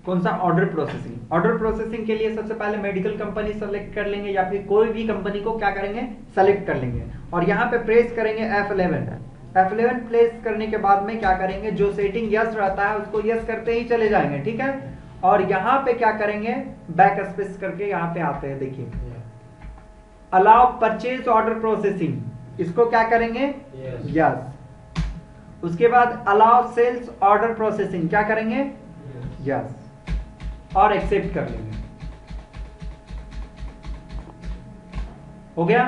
कौन सा? Order processing. Order processing के लिए सबसे पहले मेडिकल कंपनी सेलेक्ट कर लेंगे या फिर कोई भी कंपनी को क्या करेंगे? सेलेक्ट कर लेंगे और यहाँ पे प्रेस करेंगे F11। F11 प्लेस करने के बाद में क्या करेंगे? जो सेटिंग यस रहता है उसको यस करते ही चले जाएंगे, ठीक है। और यहाँ पे क्या करेंगे? बैक स्पेस करके यहाँ पे आते हैं, देखिए अलाउ परचेज ऑर्डर प्रोसेसिंग, इसको क्या करेंगे? यस। उसके बाद अलाउ सेल्स ऑर्डर प्रोसेसिंग, क्या करेंगे? यस और एक्सेप्ट कर लेंगे। हो गया।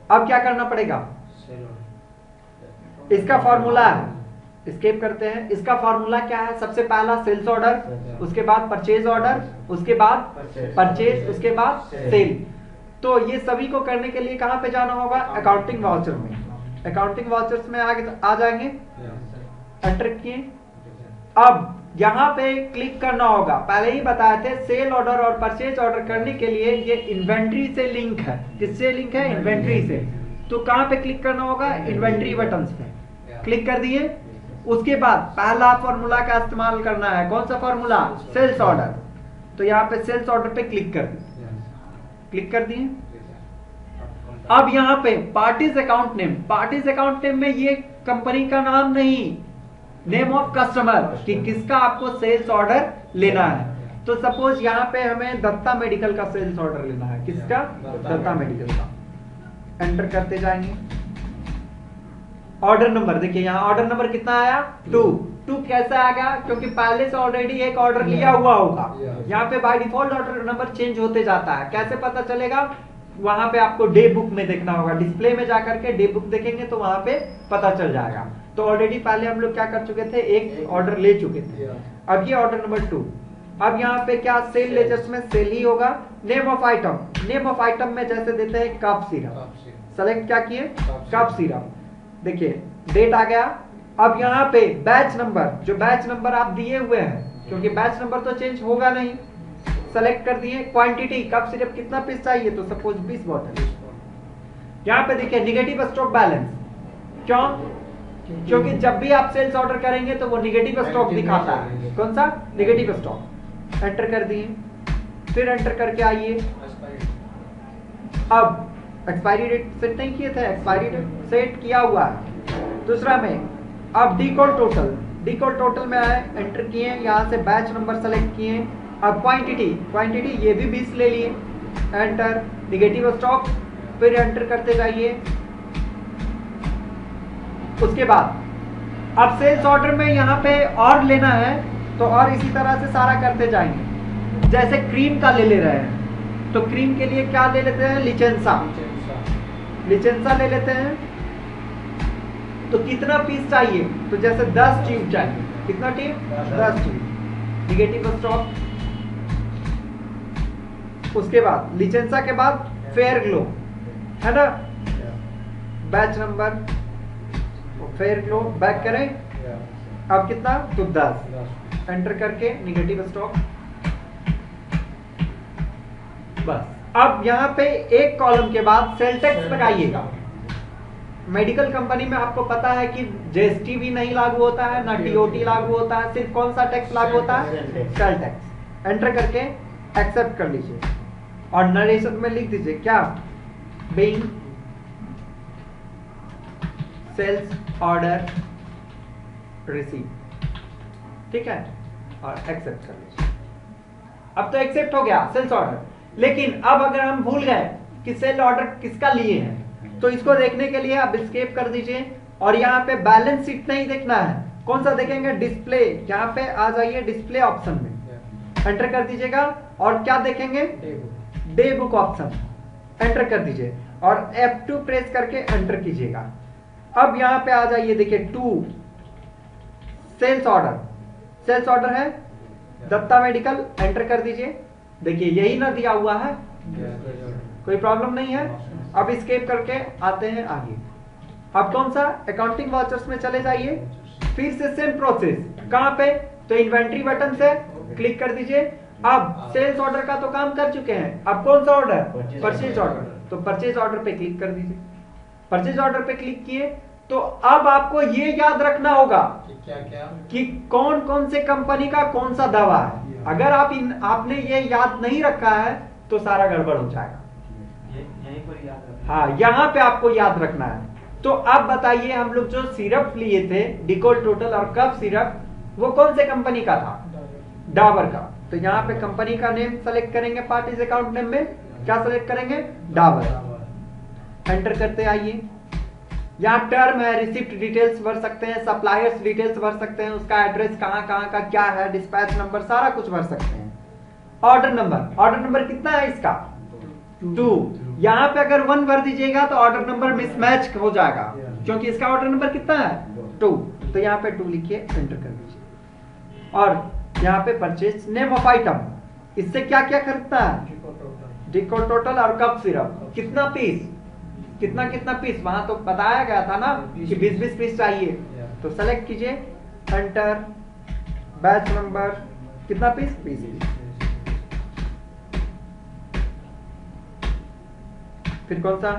अब क्या करना पड़ेगा? इसका फॉर्मूला है, स्केप करते हैं। इसका फॉर्मूला क्या है? सबसे पहला सेल्स ऑर्डर, उसके बाद परचेज ऑर्डर, उसके बाद परचेज, उसके बाद सेल। तो ये सभी को करने के लिए कहां पे जाना होगा? अकाउंटिंग वाउचर में। अकाउंटिंग वाउचर्स में आगे आ जाएंगे, एंटर किए। अब यहां पे क्लिक करना होगा। पहले ही बताए थे सेल ऑर्डर और परचेज ऑर्डर करने के लिए ये इन्वेंट्री से लिंक है। किससे लिंक है? इन्वेंट्री से। तो कहां पे क्लिक करना होगा? इन्वेंट्री बटन पे क्लिक कर दिए। उसके बाद पहला फॉर्मूला का इस्तेमाल करना है। कौन सा फॉर्मूला? Sales order. तो यहाँ पे सेल्स ऑर्डर पे क्लिक कर दिए, क्लिक कर दिए। अब यहाँ पे parties account name, parties account name में ये कंपनी का नाम नहीं, नेम ऑफ कस्टमर कि किसका आपको सेल्स ऑर्डर लेना है। तो सपोज यहाँ पे हमें दत्ता मेडिकल का सेल्स ऑर्डर लेना है। किसका? दत्ता मेडिकल का। एंटर करते जाएंगे। ऑर्डर नंबर देखिए, यहाँ ऑर्डर नंबर कितना आया? 2 कैसे आ गया? क्योंकि पहले से ऑलरेडी एक ऑर्डर लिया हुआ होगा। यहाँ पे by default order number change होते जाता है। कैसे पता चलेगा? वहां पे आपको डे बुक में देखना होगा। डिस्प्ले में जाकर के डे बुक देखेंगे तो वहां पे पता चल जाएगा। तो ऑलरेडी पहले हम लोग क्या कर चुके थे? एक ऑर्डर ले चुके थे। अब ये ऑर्डर नंबर 2। अब यहाँ पे क्या? सेल लेजर्स में सेल ही होगा। Name of item, name of item में जैसे देते हैं कफ सिरप, सेलेक्ट क्या किए? Cough syrup. देखिए डेट आ गया। अब यहाँ पे बैच नंबर, जो बैच नंबर आप दिए हुए हैं, क्योंकि बैच नंबर तो चेंज होगा नहीं, सेलेक्ट कर दिए। क्वांटिटी, कप सिरप कितना पीस चाहिए? तो सपोज 20 बॉटल। यहाँ पे देखिए निगेटिव स्टॉक बैलेंस। क्यों? क्योंकि जब भी आप सेल्स ऑर्डर करेंगे तो वो निगेटिव स्टॉक दिखाता है। कौन सा? Negative stock. एंटर कर दिए, फिर एंटर करके आइए। अब एक्सपायरी डेट सेट नहीं किए थे, एक्सपायरी डेट सेट किया हुआ है। दूसरा में अब डिकॉल टोटल, डिकॉल टोटल में आए, एंटर किए। यहाँ से बैच नंबर सेलेक्ट किए। अब क्वांटिटी, क्वांटिटी ये भी 20 ले लिए, एंटर। निगेटिव स्टॉक, फिर एंटर करते जाइए। उसके बाद अब सेल्स ऑर्डर में यहाँ पे और लेना है तो और इसी तरह से सारा करते जाएंगे। जैसे क्रीम का ले रहे हैं तो क्रीम के लिए क्या ले लेते हैं? लिचेंसा, लिचेंसा ले लेते हैं। तो कितना पीस चाहिए? तो जैसे 10 ट्यूब चाहिए। कितना ट्यूब? 10 ट्यूब। Negative stock. उसके बाद लिचेंसा के बाद फेयर ग्लो है ना, batch number, fair glow back करें। अब कितना? तो 10। एंटर करके निगेटिव स्टॉक। बस। अब यहाँ पे एक कॉलम के बाद सेल टैक्स लगाइएगा। मेडिकल कंपनी में आपको पता है कि जीएसटी भी नहीं लागू होता है, ना टीओटी लागू होता है। सिर्फ कौन सा टैक्स लागू होता है? Sale tax. एंटर करके एक्सेप्ट कर लीजिए और नरेशन में लिख दीजिए क्या? बीइंग सेल्स ऑर्डर रिसीव, ठीक है, और एक्सेप्ट कर लीजिए। अब तो एक्सेप्ट हो गया सेल्स ऑर्डर। लेकिन अब अगर हम भूल गए कि सेल ऑर्डर किसका लिए हैं तो इसको देखने के लिए आप एस्केप कर दीजिए और यहाँ पे बैलेंस शीट नहीं देखना है। कौन सा देखेंगे? डिस्प्ले। यहाँ पे आ जाइए डिस्प्ले ऑप्शन में, एंटर कर दीजिएगा और क्या देखेंगे? Day book option. एंटर कर दीजिए और F2 प्रेस करके एंटर कीजिएगा। अब यहाँ पे आ जाइए, देखिए 2 सेल्स ऑर्डर, सेल्स ऑर्डर है दत्ता मेडिकल। एंटर कर दीजिए। देखिए यही ना दिया हुआ है, कोई प्रॉब्लम नहीं है। अब एस्केप करके आते हैं आगे। अब कौन सा? अकाउंटिंग वाउचर्स में चले जाइए। फिर से सेम प्रोसेस। कहां पे? तो इन्वेंट्री बटन से क्लिक कर दीजिए। अब सेल्स ऑर्डर का तो काम कर चुके हैं, अब कौन सा ऑर्डर? Purchase order. तो परचेज ऑर्डर पे क्लिक कर दीजिए। परचेज ऑर्डर पे क्लिक किए तो अब आपको ये याद रखना होगा क्या क्या कि कौन कौन से कंपनी का कौन सा दवा है। अगर आपने ये याद नहीं रखा है तो सारा गड़बड़ हो जाएगा। यहीं पर याद रखना। हाँ, यहाँ पे आपको याद रखना है। तो अब बताइए, हम लोग जो सिरप लिए थे डिकोल टोटल और कफ सिरप, वो कौन से कंपनी का था? डाबर का। तो यहाँ पे कंपनी का नेम सेलेक्ट करेंगे, पार्टीज अकाउंट नेम में क्या सेलेक्ट करेंगे? डाबर। एंटर करते आइए। यहाँ टर्म है, रिसिप्ट डिटेल्स भर सकते हैं, सप्लायर्स डिटेल्स भर सकते हैं, उसका एड्रेस कहाँ कहाँ का क्या है, डिस्पैच नंबर, सारा कुछ भर सकते हैं। ऑर्डर नंबर कितना है इसका? 2। यहाँ पे अगर 1 भर दीजिएगा तो ऑर्डर नंबर मिसमैच हो जाएगा, क्योंकि इसका ऑर्डर नंबर कितना है? 2। तो यहाँ पे 2 लिखिए, एंटर कर दीजिए। और यहाँ पे परचेज नेम ऑफ आइटम, इससे क्या क्या खरीदता है? डिकोल टोटल और कफ सिरप। कितना पीस, कितना पीस, वहां तो बताया गया था ना कि 20-20 पीस चाहिए। तो सेलेक्ट कीजिए, एंटर, बैच नंबर, कितना पीस? 20 पीस। फिर कौन सा?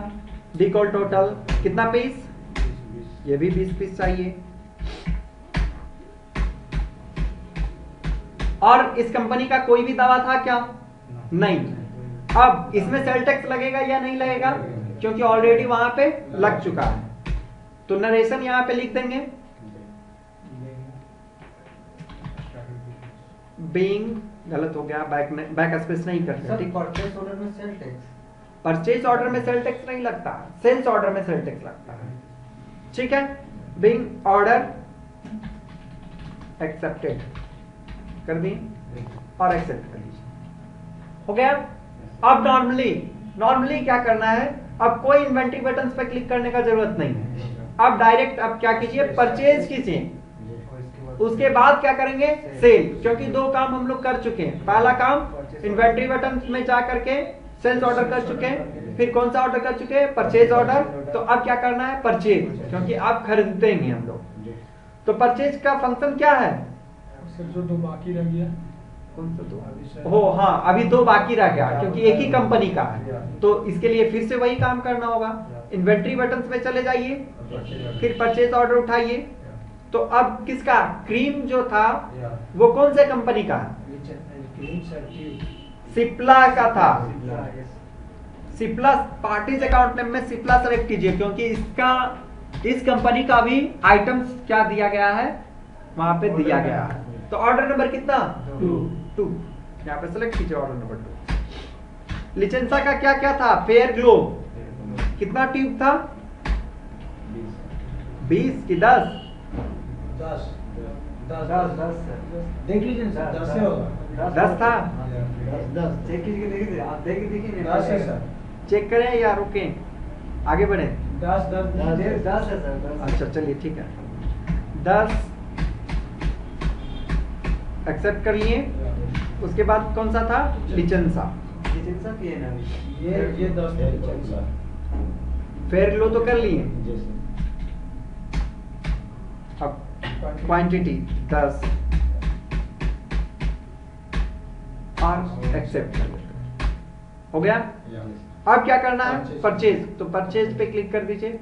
डिकोल टोटल, कितना पीस? ये भी 20 पीस चाहिए। और इस कंपनी का कोई भी दवा था क्या? नहीं। अब इसमें सेल टैक्स लगेगा या नहीं लगेगा? क्योंकि ऑलरेडी वहां पे लग चुका है। तो नरेशन यहां पे लिख देंगे, बीइंग, गलत हो गया, बैक स्पेस नहीं करते। ठीक, परचेज ऑर्डर में सेल टैक्स, परचेज ऑर्डर में सेल टैक्स नहीं लगता, सेल्स ऑर्डर में सेल टैक्स लगता है। ठीक है, बीइंग ऑर्डर एक्सेप्टेड कर दी और एक्सेप्ट कर लीजिए, हो गया। अब नॉर्मली क्या करना है, अब कोई इन्वेंटरी बटन पे क्लिक करने का जरूरत नहीं है। अब डायरेक्ट अब क्या कीजिए, परचेज कीजिए, उसके बाद क्या करेंगे? सेल। क्योंकि 2 काम हम लोग कर चुके हैं। पहला काम इन्वेंटरी बटन में जा करके सेल्स ऑर्डर कर चुके हैं, फिर कौन सा ऑर्डर कर चुके हैं? Purchase order. तो अब क्या करना है? परचेज, क्योंकि आप खरीदेंगे हम लोग। तो परचेज का फंक्शन क्या है? जो 2 बाकी रह गया, कौन सा 2? हो हाँ, अभी 2 बाकी रह गया, क्योंकि एक ही कंपनी का है। तो इसके लिए फिर से वही काम करना होगा। इन्वेंटरी बटन में चले जाइए, फिर परचेज ऑर्डर उठाइए। तो अब किसका? क्रीम जो था वो कौन से कंपनी का है? सिप्ला का था। सिप्ला, पार्टीज अकाउंट नेम में सिप्ला सेलेक्ट कीजिए, क्योंकि इस कंपनी का भी आइटम्स क्या दिया गया है? वहां पे दिया गया है। तो ऑर्डर नंबर कितना? 2। यहाँ पे सेलेक्ट कीजिए ऑर्डर नंबर 2। लिचेंसा का क्या क्या था? फेयर ग्लो, कितना ट्यूब था? 20 की 10? 10 देख लीजिए सर, 10 से होगा। 10 था। 10 चेक कीजिए, देखिए आप देखिए 10 है सर, चेक करें या रुकें, आगे बढ़े? 10 है सर। अच्छा चलिए ठीक है, 10 एक्सेप्ट कर लिए। उसके बाद कौन सा था? लिचेंसा। ये 10 है। फेयर ग्लो तो कर लिए। अब क्वांटिटी 10 और एक्सेप्ट कर लेते, हो गया। अब क्या करना है? परचेज। तो परचेज पे क्लिक कर दीजिए।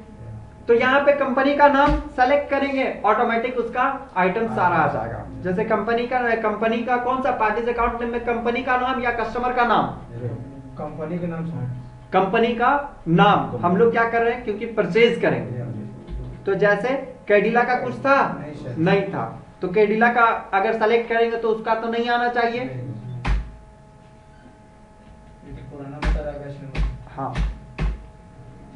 तो यहाँ पे कंपनी का नाम सेलेक्ट करेंगे, ऑटोमेटिक उसका आइटम सारा आ जाएगा। जैसे कंपनी का कौन सा? पार्टीज अकाउंट नेम में कंपनी का नाम या कस्टमर का नाम? कंपनी के नाम से, कंपनी का नाम। हम लोग क्या कर रहे हैं? क्योंकि परचेज करेंगे। तो जैसे कैडिला का कुछ था? नहीं था। तो कैडिला का अगर सेलेक्ट करेंगे तो उसका तो नहीं आना चाहिए। पुराना बता रहा है। हाँ,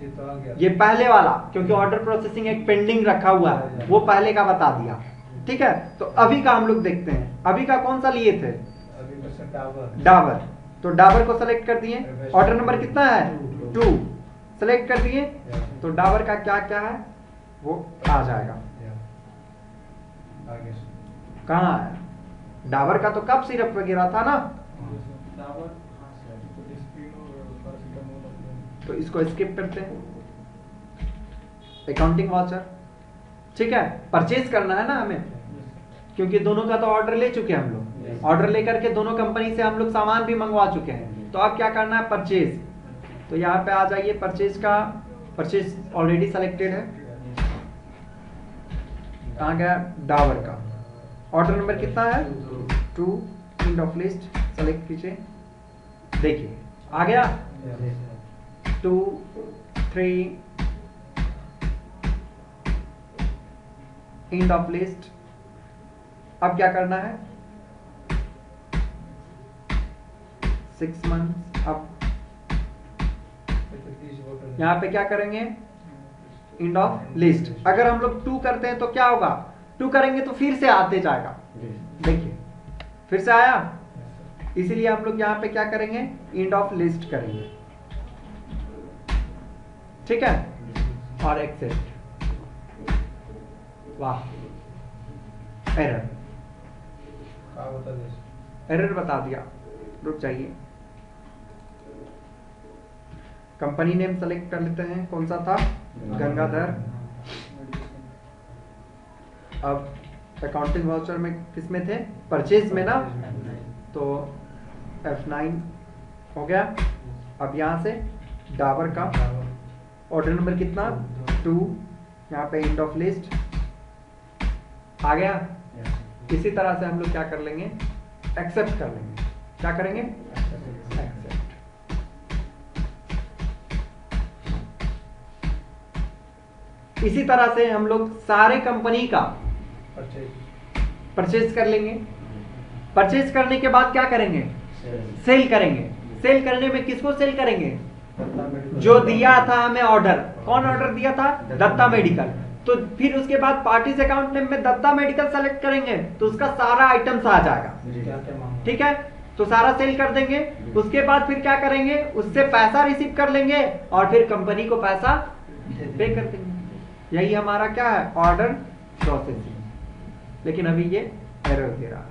ये तो आ गया। ये पहले वाला, क्योंकि ऑर्डर प्रोसेसिंग एक पेंडिंग रखा हुआ है, वो पहले का बता दिया। ठीक है, तो अभी का हम लोग देखते हैं। अभी का कौन सा लिए थे? अभी का सर डाबर। तो डाबर को सेलेक्ट कर दिए। ऑर्डर नंबर कितना है? 2। सेलेक्ट कर दिए। तो डाबर का क्या क्या है वो आ जाएगा। कहाँ है? डाबर का तो कफ सिरप वगैरह था ना, तो इसको स्किप करते हैं। अकाउंटिंग वाउचर, ठीक है, परचेज करना है ना हमें, क्योंकि दोनों का तो ऑर्डर ले चुके हैं हम लोग। ऑर्डर लेकर के दोनों कंपनी से हम लोग सामान भी मंगवा चुके हैं। तो अब क्या करना है? परचेज। तो यहाँ पे आ जाइए, परचेज का, परचेज ऑलरेडी सेलेक्टेड है। कहाँ गया? डाबर का। ऑर्डर नंबर कितना है? 2। एंड ऑफ लिस्ट सेलेक्ट कीजिए, देखिए आ गया 2 3 एंड ऑफ लिस्ट। अब क्या करना है? 6 मंथ। अब यहां पे क्या करेंगे? End of list. अगर हम लोग 2 करते हैं तो क्या होगा? 2 करेंगे तो फिर से आते जाएगा, देखिए फिर से आया, इसीलिए हम लोग यहां पे क्या करेंगे? एंड ऑफ लिस्ट करेंगे, ठीक है, और एक्सेप्ट। वाह, एरर, एरर बता दिया। रुक जाइए, कंपनी नेम सेलेक्ट कर लेते हैं, कौन सा था? गंगाधर। अब अकाउंटिंग वाउचर में किस में थे? परचेज में ना, तो F9 हो गया। अब यहां से डाबर का ऑर्डर नंबर कितना? 2। यहाँ पे एंड ऑफ लिस्ट आ गया। इसी तरह से हम लोग क्या कर लेंगे? एक्सेप्ट कर लेंगे। क्या करेंगे? एक्सेप्ट। इसी तरह से हम लोग सारे कंपनी का परचेज कर लेंगे। परचेज करने के बाद क्या करेंगे? सेल करेंगे। सेल करने में किसको सेल करेंगे? जो दिया था हमें ऑर्डर। कौन ऑर्डर दिया था? दत्ता मेडिकल। तो फिर उसके बाद पार्टीज अकाउंट नेम में दत्ता मेडिकल सेलेक्ट करेंगे तो उसका सारा आइटम्स आ जाएगा, ठीक है। तो सारा सेल कर देंगे। उसके बाद फिर क्या करेंगे? उससे पैसा रिसीव कर लेंगे और फिर कंपनी को पैसा पे कर देंगे। यही हमारा क्या है? Order processing. लेकिन अभी ये एरर दे रहा है।